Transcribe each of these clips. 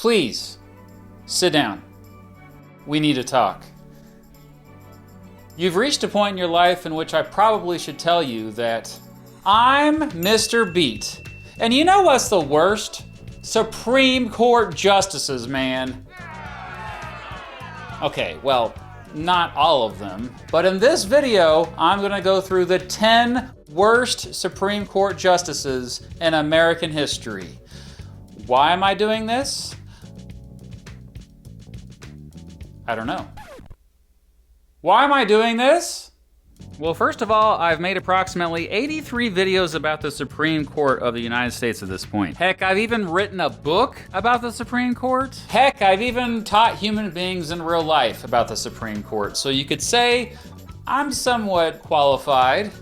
Please, sit down. We need to talk. You've reached a point in your life in which I probably should tell you that I'm Mr. Beat. And you know what's the worst? Supreme Court justices, man. Okay, well, not all of them. But in this video, I'm gonna go through the 10 worst Supreme Court justices in American history. Why am I doing this? I don't know. Why am I doing this? Well, first of all, I've made approximately 83 videos about the Supreme Court of the United States at this point. Heck, I've even written a book about the Supreme Court. Heck, I've even taught human beings in real life about the Supreme Court. So you could say I'm somewhat qualified.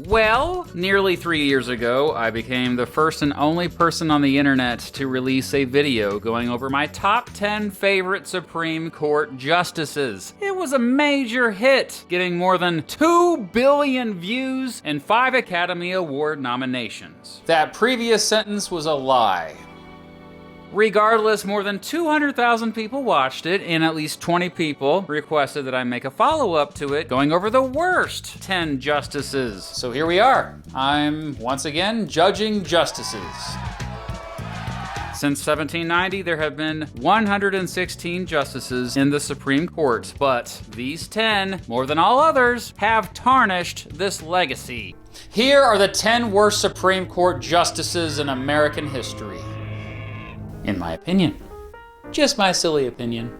Well, nearly 3 years ago, I became the first and only person on the internet to release a video going over my top 10 favorite Supreme Court justices. It was a major hit, getting more than 2 billion views and 5 Academy Award nominations. That previous sentence was a lie. Regardless, more than 200,000 people watched it, and at least 20 people requested that I make a follow-up to it, going over the worst 10 justices. So here we are. I'm, once again, judging justices. Since 1790, there have been 116 justices in the Supreme Court, but these 10, more than all others, have tarnished this legacy. Here are the 10 worst Supreme Court justices in American history. In my opinion. Just my silly opinion.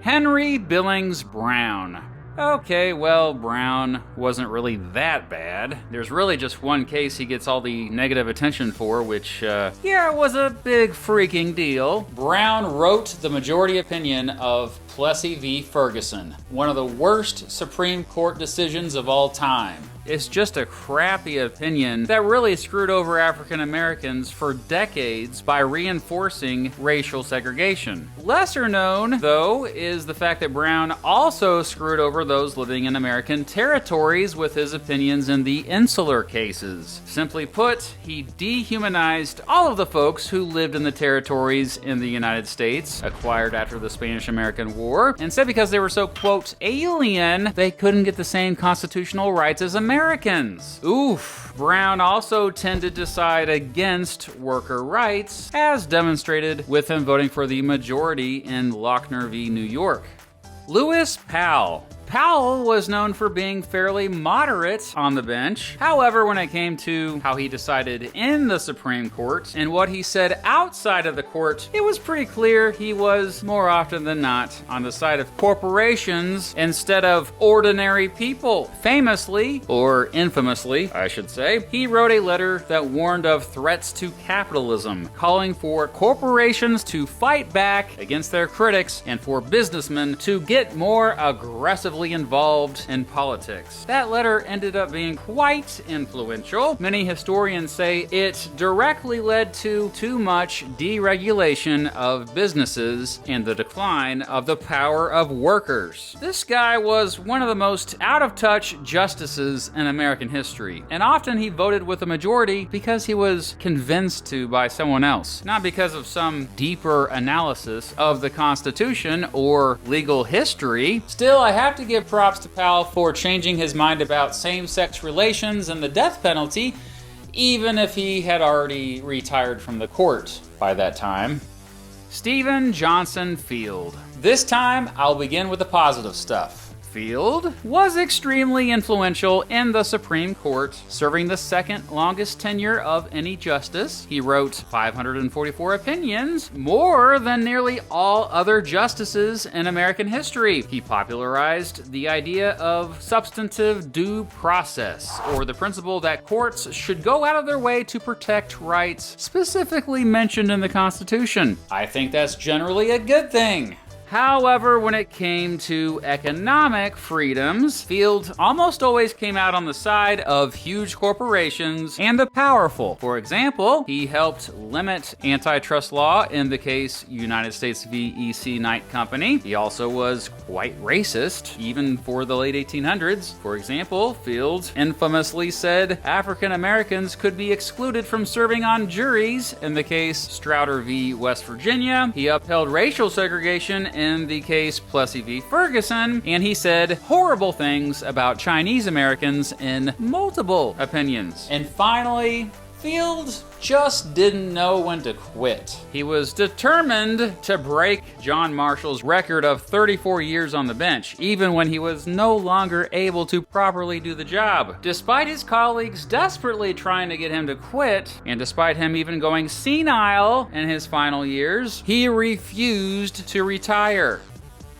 Henry Billings Brown. Okay, well, Brown wasn't really that bad. There's really just one case he gets all the negative attention for, which, yeah, it was a big freaking deal. Brown wrote the majority opinion of Plessy v. Ferguson, one of the worst Supreme Court decisions of all time. It's just a crappy opinion that really screwed over African Americans for decades by reinforcing racial segregation. Lesser known, though, is the fact that Brown also screwed over those living in American territories with his opinions in the insular cases. Simply put, he dehumanized all of the folks who lived in the territories in the United States, acquired after the Spanish-American War, and said because they were so, quote, alien, they couldn't get the same constitutional rights as Americans. Oof. Brown also tended to side against worker rights, as demonstrated with him voting for the majority in Lochner v. New York. Lewis Powell. Powell was known for being fairly moderate on the bench. However, when it came to how he decided in the Supreme Court and what he said outside of the court, it was pretty clear he was, more often than not, on the side of corporations instead of ordinary people. Famously, or infamously, I should say, he wrote a letter that warned of threats to capitalism, calling for corporations to fight back against their critics and for businessmen to get more aggressively involved in politics. That letter ended up being quite influential. Many historians say it directly led to too much deregulation of businesses and the decline of the power of workers. This guy was one of the most out-of-touch justices in American history, and often he voted with a majority because he was convinced to by someone else, not because of some deeper analysis of the Constitution or legal history. Still, I have to give props to Powell for changing his mind about same-sex relations and the death penalty, even if he had already retired from the court by that time. Stephen Johnson Field. This time, I'll begin with the positive stuff. Field was extremely influential in the Supreme Court, serving the second longest tenure of any justice. He wrote 544 opinions, more than nearly all other justices in American history. He popularized the idea of substantive due process, or the principle that courts should go out of their way to protect rights specifically mentioned in the Constitution. I think that's generally a good thing. However, when it came to economic freedoms, Field almost always came out on the side of huge corporations and the powerful. For example, he helped limit antitrust law in the case United States v. E.C. Knight Company. He also was quite racist, even for the late 1800s. For example, Field infamously said African Americans could be excluded from serving on juries in the case Strouder v. West Virginia. He upheld racial segregation in the case Plessy v. Ferguson, and he said horrible things about Chinese Americans in multiple opinions. And finally, Field just didn't know when to quit. He was determined to break John Marshall's record of 34 years on the bench, even when he was no longer able to properly do the job. Despite his colleagues desperately trying to get him to quit, and despite him even going senile in his final years, he refused to retire.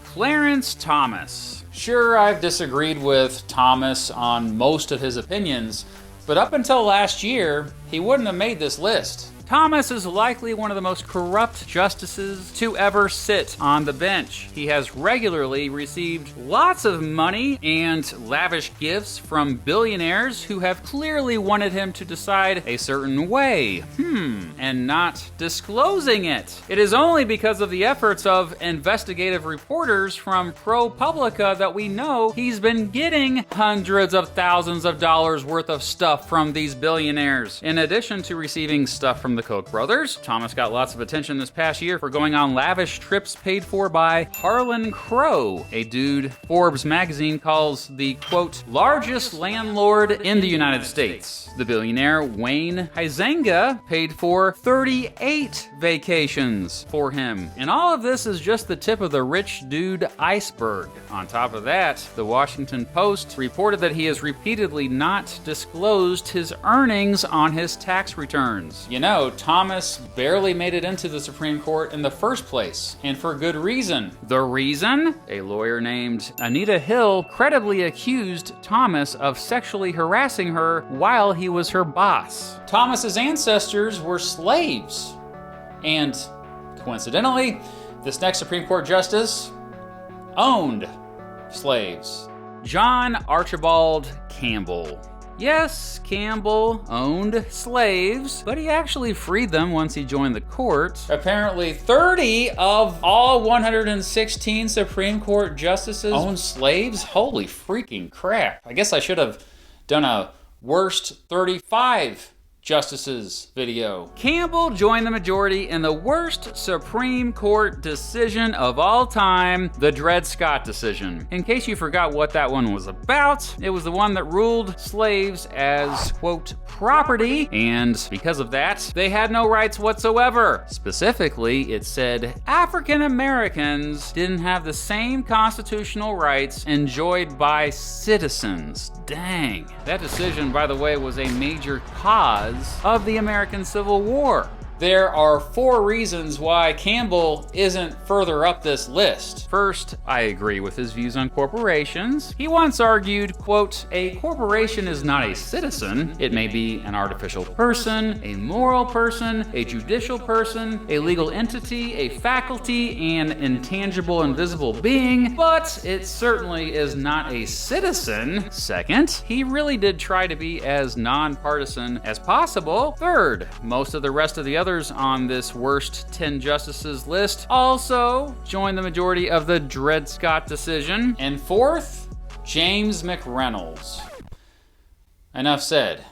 Clarence Thomas. Sure, I've disagreed with Thomas on most of his opinions, but up until last year, he wouldn't have made this list. Thomas is likely one of the most corrupt justices to ever sit on the bench. He has regularly received lots of money and lavish gifts from billionaires who have clearly wanted him to decide a certain way, and not disclosing it. It is only because of the efforts of investigative reporters from ProPublica that we know he's been getting hundreds of thousands of dollars worth of stuff from these billionaires. In addition to receiving stuff from the Koch brothers, Thomas got lots of attention this past year for going on lavish trips paid for by Harlan Crow, a dude Forbes magazine calls the, quote, largest landlord in the United States. The billionaire Wayne Huizenga paid for 38 vacations for him. And all of this is just the tip of the rich dude iceberg. On top of that, the Washington Post reported that he has repeatedly not disclosed his earnings on his tax returns. You know, Thomas barely made it into the Supreme Court in the first place, and for good reason. The reason? A lawyer named Anita Hill credibly accused Thomas of sexually harassing her while he was her boss. Thomas's ancestors were slaves, and coincidentally, this next Supreme Court justice owned slaves. John Archibald Campbell. Yes, Campbell owned slaves, but he actually freed them once he joined the court. Apparently 30 of all 116 Supreme Court justices owned slaves? Holy freaking crap. I guess I should have done a worst 35 justices video. Campbell joined the majority in the worst Supreme Court decision of all time, the Dred Scott decision. In case you forgot what that one was about, it was the one that ruled slaves as, quote, property, and because of that, they had no rights whatsoever. Specifically, it said African Americans didn't have the same constitutional rights enjoyed by citizens. Dang. That decision, by the way, was a major cause of the American Civil War. There are 4 reasons why Campbell isn't further up this list. First, I agree with his views on corporations. He once argued, quote, a corporation is not a citizen. It may be an artificial person, a moral person, a judicial person, a legal entity, a faculty, an intangible, invisible being, but it certainly is not a citizen. Second, he really did try to be as nonpartisan as possible. Third, most of the rest of the other on this worst 10 justices list also joined the majority of the Dred Scott decision. And fourth, James McReynolds. Enough said.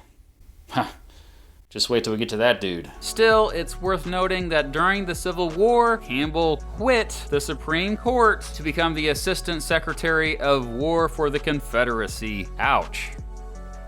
Just wait till we get to that dude. Still, it's worth noting that during the Civil War, Campbell quit the Supreme Court to become the Assistant Secretary of War for the Confederacy. Ouch.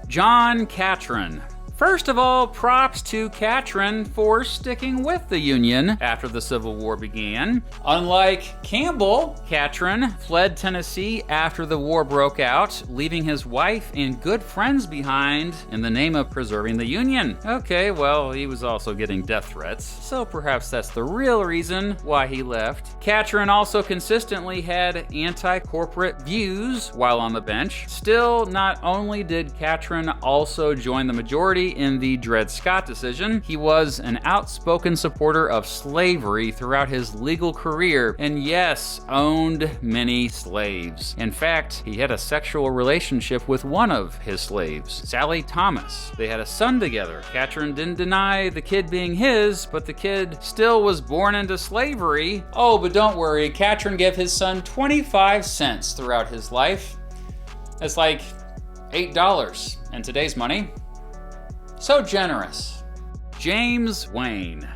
John Catron. First of all, props to Catron for sticking with the Union after the Civil War began. Unlike Campbell, Catron fled Tennessee after the war broke out, leaving his wife and good friends behind in the name of preserving the Union. Okay, well, he was also getting death threats, so perhaps that's the real reason why he left. Catron also consistently had anti-corporate views while on the bench. Still, not only did Catron also join the majority majority in the Dred Scott decision. He was an outspoken supporter of slavery throughout his legal career, and yes, owned many slaves. In fact, he had a sexual relationship with one of his slaves, Sally Thomas. They had a son together. Catron didn't deny the kid being his, but the kid still was born into slavery. Oh, but don't worry, Catron gave his son 25 cents throughout his life. That's like $8 in today's money. So generous. James Wayne.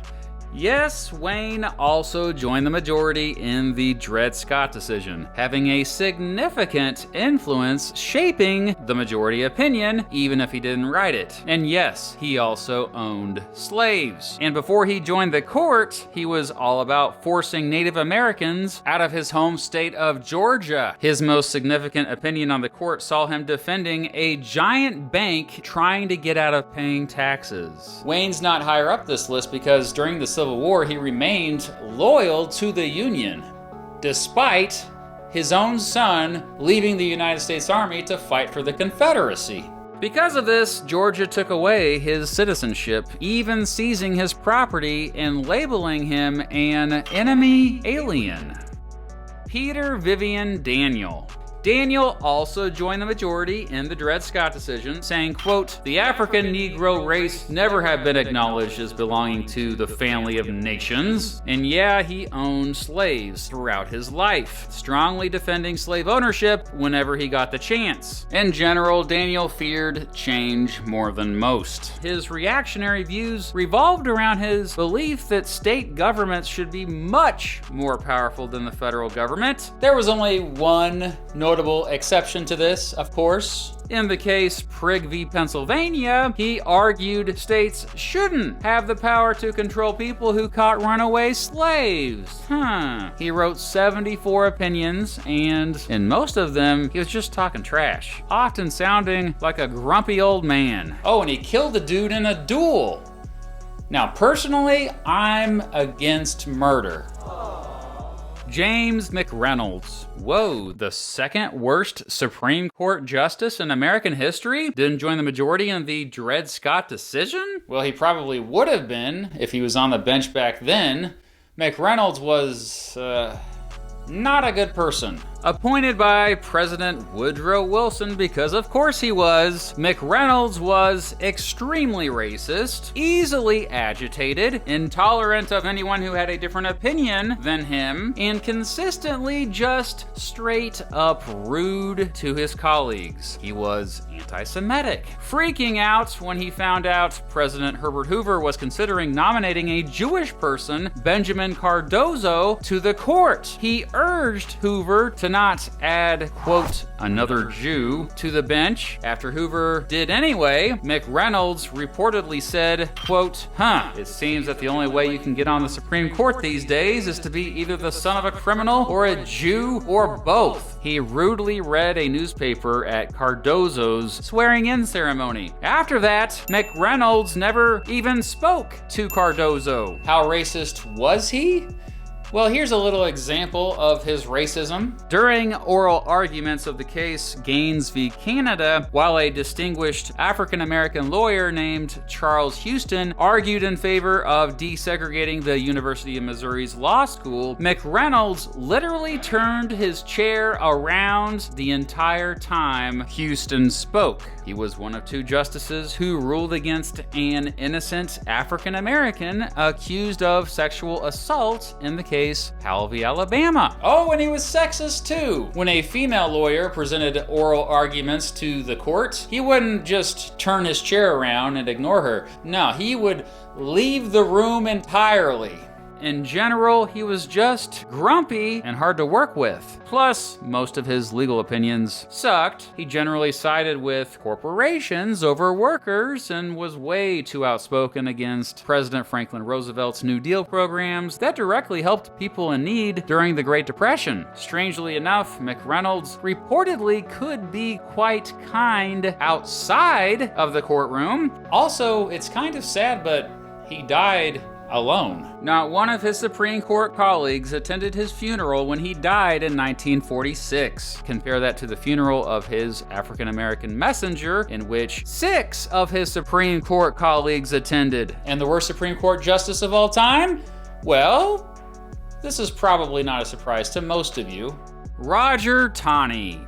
Yes, Wayne also joined the majority in the Dred Scott decision, having a significant influence shaping the majority opinion, even if he didn't write it. And yes, he also owned slaves. And before he joined the court, he was all about forcing Native Americans out of his home state of Georgia. His most significant opinion on the court saw him defending a giant bank trying to get out of paying taxes. Wayne's not higher up this list because during the Civil War, he remained loyal to the Union, despite his own son leaving the United States Army to fight for the Confederacy. Because of this, Georgia took away his citizenship, even seizing his property and labeling him an enemy alien. Peter Vivan Daniel. Daniel also joined the majority in the Dred Scott decision, saying, quote, "The African Negro race never have been acknowledged as belonging to the family of nations." And yeah, he owned slaves throughout his life, strongly defending slave ownership whenever he got the chance. In general, Daniel feared change more than most. His reactionary views revolved around his belief that state governments should be much more powerful than the federal government. There was only one notable exception to this, of course. In the case Prigg v. Pennsylvania, he argued states shouldn't have the power to control people who caught runaway slaves. He wrote 74 opinions, and in most of them, he was just talking trash, often sounding like a grumpy old man. Oh, and he killed a dude in a duel. Now, personally, I'm against murder. James McReynolds. Whoa, the second worst Supreme Court justice in American history? Didn't join the majority in the Dred Scott decision? Well, he probably would have been if he was on the bench back then. McReynolds was, not a good person. Appointed by President Woodrow Wilson because of course he was, McReynolds was extremely racist, easily agitated, intolerant of anyone who had a different opinion than him, and consistently just straight up rude to his colleagues. He was anti-Semitic, freaking out when he found out President Herbert Hoover was considering nominating a Jewish person, Benjamin Cardozo, to the court. He urged Hoover to not add, quote, another Jew to the bench. After Hoover did anyway, McReynolds reportedly said, quote, it seems that the only way you can get on the Supreme Court these days is to be either the son of a criminal or a Jew or both. He rudely read a newspaper at Cardozo's swearing-in ceremony. After that, McReynolds never even spoke to Cardozo. How racist was he? Well, here's a little example of his racism. During oral arguments of the case Gaines v. Canada, while a distinguished African-American lawyer named Charles Houston argued in favor of desegregating the University of Missouri's law school, McReynolds literally turned his chair around the entire time Houston spoke. He was one of two justices who ruled against an innocent African-American accused of sexual assault in the case Powell v. Alabama. Oh, and he was sexist too. When a female lawyer presented oral arguments to the court, he wouldn't just turn his chair around and ignore her. No, he would leave the room entirely. In general, he was just grumpy and hard to work with. Plus, most of his legal opinions sucked. He generally sided with corporations over workers and was way too outspoken against President Franklin Roosevelt's New Deal programs that directly helped people in need during the Great Depression. Strangely enough, McReynolds reportedly could be quite kind outside of the courtroom. Also, it's kind of sad, but he died alone. Not one of his Supreme Court colleagues attended his funeral when he died in 1946. Compare that to the funeral of his African-American messenger, in which 6 of his Supreme Court colleagues attended. And the worst Supreme Court justice of all time? Well, this is probably not a surprise to most of you. Roger Taney.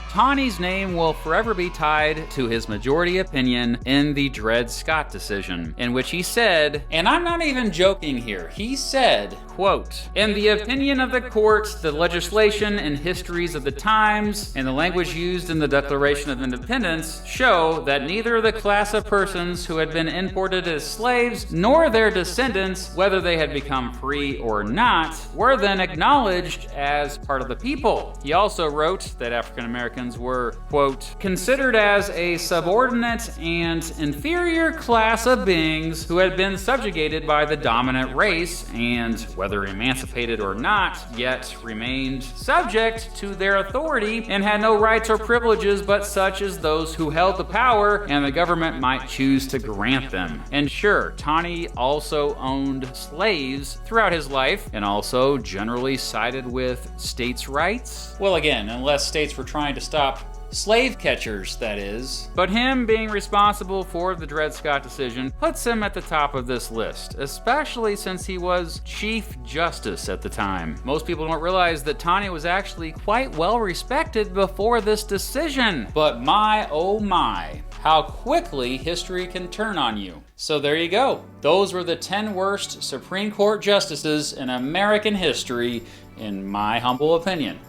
Taney's name will forever be tied to his majority opinion in the Dred Scott decision, in which he said, and I'm not even joking here, he said, quote, "In the opinion of the court, the legislation and histories of the times and the language used in the Declaration of Independence show that neither the class of persons who had been imported as slaves nor their descendants, whether they had become free or not, were then acknowledged as part of the people." He also wrote that African Americans were, quote, "considered as a subordinate and inferior class of beings who had been subjugated by the dominant race and, whether emancipated or not, yet remained subject to their authority and had no rights or privileges but such as those who held the power and the government might choose to grant them." And sure, Taney also owned slaves throughout his life and also generally sided with states' rights. Well, again, unless states were trying to stop slave catchers, that is. But him being responsible for the Dred Scott decision puts him at the top of this list, especially since he was Chief Justice at the time. Most people don't realize that Taney was actually quite well respected before this decision. But my, oh my, how quickly history can turn on you. So there you go. Those were the 10 worst Supreme Court justices in American history, in my humble opinion.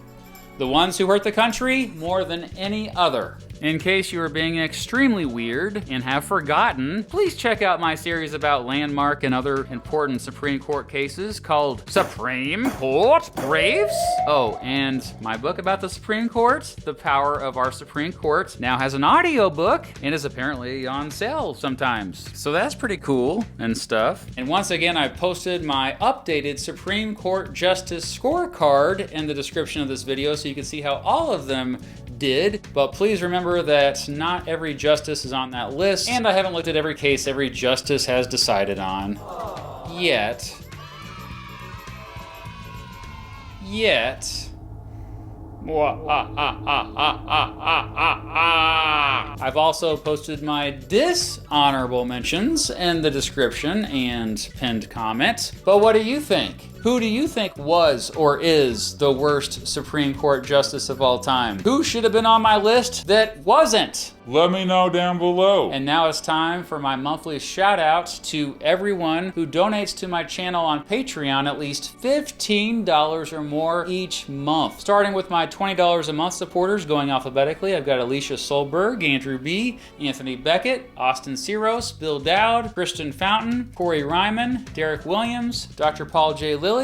The ones who hurt the country more than any other. In case you are being extremely weird and have forgotten, please check out my series about landmark and other important Supreme Court cases called Supreme Court Braves. Oh, and my book about the Supreme Court, The Power of Our Supreme Court, now has an audiobook and is apparently on sale sometimes. So that's pretty cool and stuff. And once again, I've posted my updated Supreme Court Justice scorecard in the description of this video so you can see how all of them did, but please remember that not every justice is on that list, and I haven't looked at every case every justice has decided on yet. I've also posted my dishonorable mentions in the description and pinned comment. But what do you think? Who do you think was or is the worst Supreme Court justice of all time? Who should have been on my list that wasn't? Let me know down below. And now it's time for my monthly shout out to everyone who donates to my channel on Patreon at least $15 or more each month. Starting with my $20 a month supporters going alphabetically, I've got Alicia Solberg, Andrew B., Anthony Beckett, Austin Ciros, Bill Dowd, Kristen Fountain, Corey Ryman, Derek Williams, Dr. Paul J. Lilly,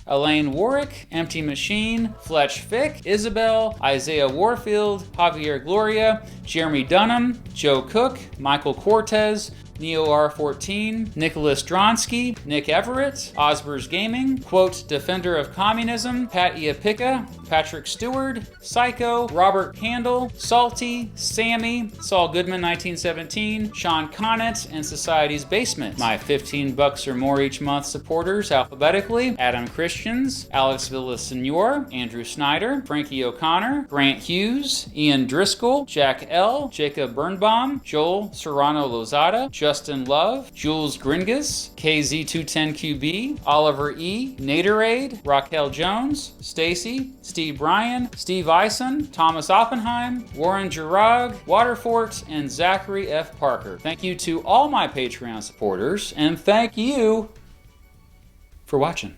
Elaine Warwick, Empty Machine, Fletch Fick, Isabel, Isaiah Warfield, Javier Gloria, Jeremy Dunham, Joe Cook, Michael Cortez, Neo R14, Nicholas Dronsky, Nick Everett, Osbers Gaming, quote, Defender of Communism, Pat Iapicca, Patrick Stewart, Psycho, Robert Candle, Salty, Sammy, Saul Goodman 1917, Sean Connett, and Society's Basement. My $15 or more each month supporters alphabetically: Adam Christians, Alex Villasenor, Andrew Snyder, Frankie O'Connor, Grant Hughes, Ian Driscoll, Jack L., Jacob Birnbaum, Joel Serrano Lozada, Justin Love, Jules Gringas, KZ210QB, Oliver E., Naderade, Raquel Jones, Stacy, Steve Bryan, Steve Eisen, Thomas Oppenheim, Warren Girard, Waterfort, and Zachary F. Parker. Thank you to all my Patreon supporters, and thank you for watching.